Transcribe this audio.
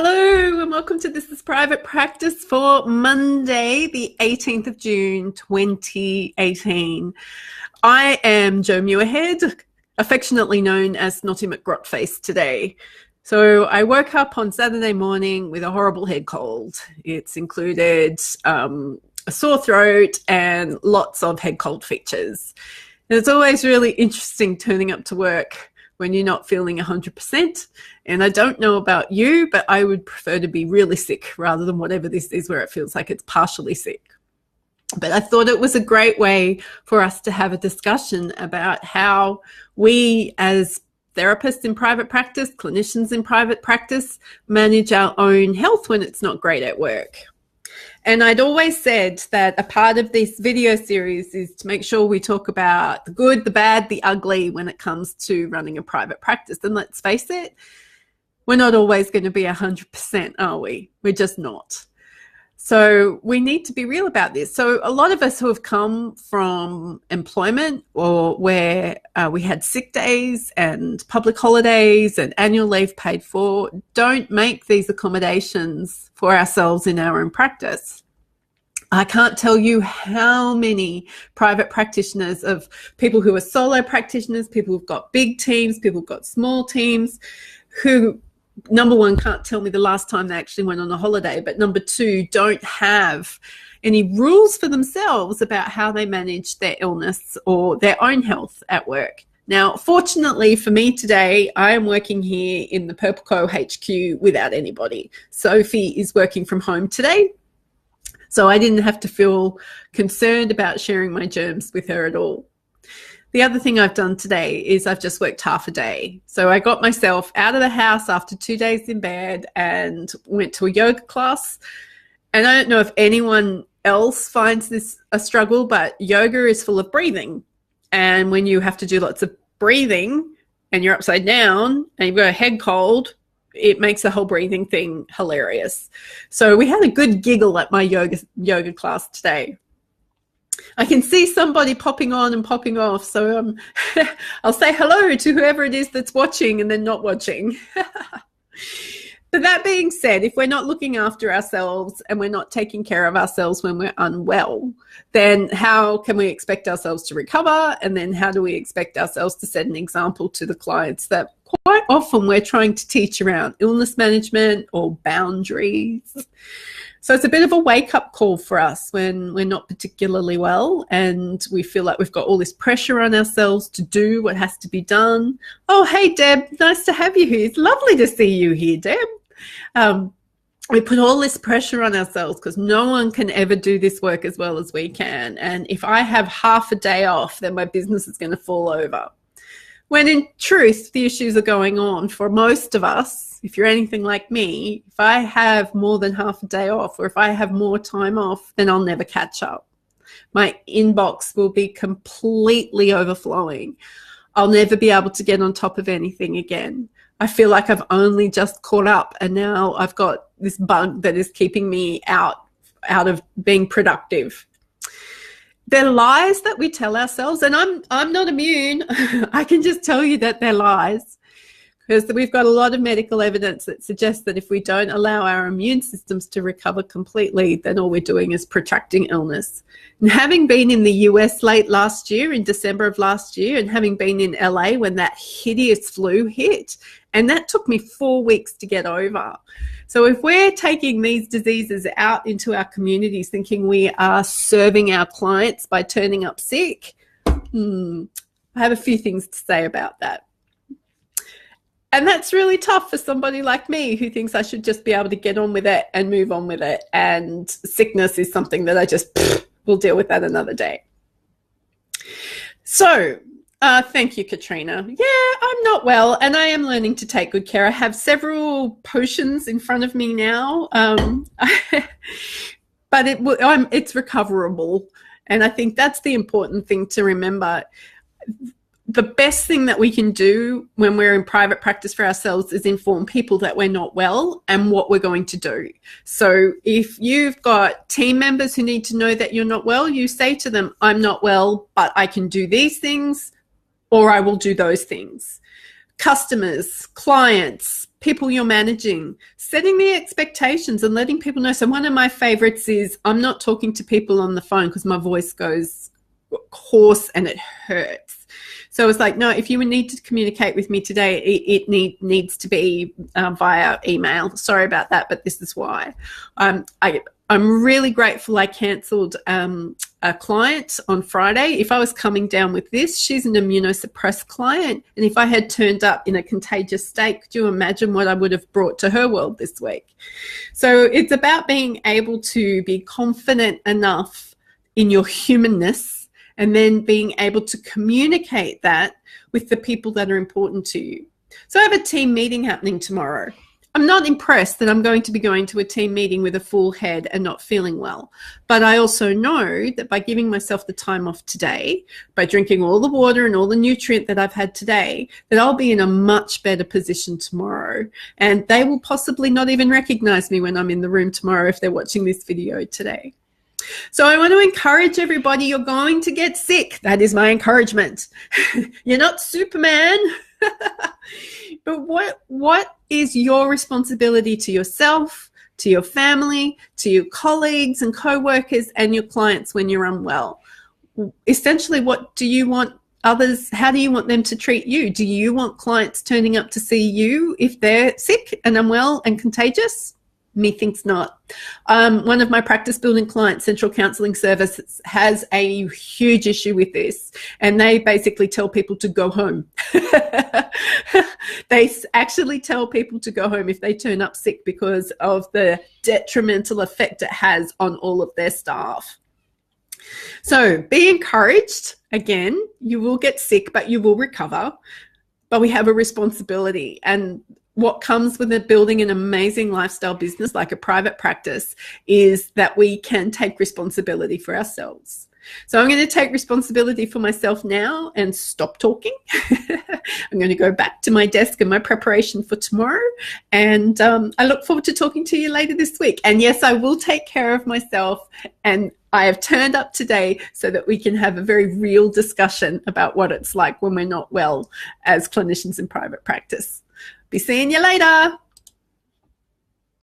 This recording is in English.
Hello and welcome to This is Private Practice for Monday, the 18th of June, 2018. I am Jo Muirhead, affectionately known as Snotty McGrotface today. So I woke up on Saturday morning with a horrible head cold. It's included a sore throat and lots of head cold features. And it's always really interesting turning up to work when you're not feeling 100%. And I don't know about you, but I would prefer to be really sick rather than whatever this is where it feels like it's partially sick. But I thought it was a great way for us to have a discussion about how we as therapists in private practice, clinicians in private practice, manage our own health when it's not great at work. And I'd always said that a part of this video series is to make sure we talk about the good, the bad, the ugly when it comes to running a private practice. And let's face it, we're not always going to be 100%, are we? We're just not. So we need to be real about this. So a lot of us who have come from employment or where we had sick days and public holidays and annual leave paid for don't make these accommodations for ourselves in our own practice. I can't tell you how many private practitioners of people who are solo practitioners, people who've got big teams, people who've got small teams, who number one, can't tell me the last time they actually went on a holiday, but number two, don't have any rules for themselves about how they manage their illness or their own health at work. Now, fortunately for me today, I am working here in the Purple Co HQ without anybody. Sophie is working from home today, so I didn't have to feel concerned about sharing my germs with her at all. The other thing I've done today is I've just worked half a day. So I got myself out of the house after 2 days in bed and went to a yoga class. And I don't know if anyone else finds this a struggle, but yoga is full of breathing. And when you have to do lots of breathing and you're upside down and you've got a head cold, it makes the whole breathing thing hilarious. So we had a good giggle at my yoga class today. I can see somebody popping on and popping off, so I'll say hello to whoever it is that's watching and then not watching. But that being said, if we're not looking after ourselves and we're not taking care of ourselves when we're unwell, then how can we expect ourselves to recover? And then how do we expect ourselves to set an example to the clients that quite often we're trying to teach around illness management or boundaries? So it's a bit of a wake-up call for us when we're not particularly well and we feel like we've got all this pressure on ourselves to do what has to be done. Oh, hey, Deb, nice to have you here. It's lovely to see you here, Deb. We put all this pressure on ourselves because no one can ever do this work as well as we can. And if I have half a day off, then my business is going to fall over. When in truth, the issues are going on for most of us. If you're anything like me, if I have more than half a day off or if I have more time off, then I'll never catch up. My inbox will be completely overflowing. I'll never be able to get on top of anything again. I feel like I've only just caught up and now I've got this bug that is keeping me out of being productive. They're lies that we tell ourselves, and I'm not immune. I can just tell you that they're lies because we've got a lot of medical evidence that suggests that if we don't allow our immune systems to recover completely, then all we're doing is protracting illness. And having been in the US late last year, in December of last year, and having been in LA when that hideous flu hit, and that took me 4 weeks to get over. So if we're taking these diseases out into our communities thinking we are serving our clients by turning up sick, I have a few things to say about that. And that's really tough for somebody like me who thinks I should just be able to get on with it and move on with it. And sickness is something that I just will deal with that another day. So thank you, Katrina. Yeah, I'm not well and I am learning to take good care. I have several potions in front of me now, but it's recoverable. And I think that's the important thing to remember. The best thing that we can do when we're in private practice for ourselves is inform people that we're not well and what we're going to do. So if you've got team members who need to know that you're not well, you say to them, I'm not well, but I can do these things or I will do those things. customers, clients, people you're managing, setting the expectations and letting people know. So one of my favorites is I'm not talking to people on the phone because my voice goes hoarse and it hurts. So it's like, no, if you need to communicate with me today, it needs to be via email. Sorry about that, but this is why. I'm really grateful I cancelled a client on Friday. If I was coming down with this, she's an immunosuppressed client. And if I had turned up in a contagious state, could you imagine what I would have brought to her world this week? So it's about being able to be confident enough in your humanness and then being able to communicate that with the people that are important to you. So I have a team meeting happening tomorrow. I'm not impressed that I'm going to be going to a team meeting with a full head and not feeling well. But I also know that by giving myself the time off today, by drinking all the water and all the nutrient that I've had today, that I'll be in a much better position tomorrow. And they will possibly not even recognize me when I'm in the room tomorrow if they're watching this video today. So I want to encourage everybody, you're going to get sick. That is my encouragement. You're not Superman. But what is your responsibility to yourself, to your family, to your colleagues and co-workers and your clients when you're unwell? Essentially, what do you want others, how do you want them to treat you? Do you want clients turning up to see you if they're sick and unwell and contagious? Methinks not. One of my practice building clients, Central Counselling Services, has a huge issue with this, and they basically tell people to go home. They actually tell people to go home if they turn up sick because of the detrimental effect it has on all of their staff. So be encouraged. Again, you will get sick, but you will recover. But we have a responsibility, and what comes with building an amazing lifestyle business like a private practice is that we can take responsibility for ourselves. So I'm going to take responsibility for myself now and stop talking. I'm going to go back to my desk and my preparation for tomorrow. And I look forward to talking to you later this week. And yes, I will take care of myself. And I have turned up today so that we can have a very real discussion about what it's like when we're not well as clinicians in private practice. Be seeing you later.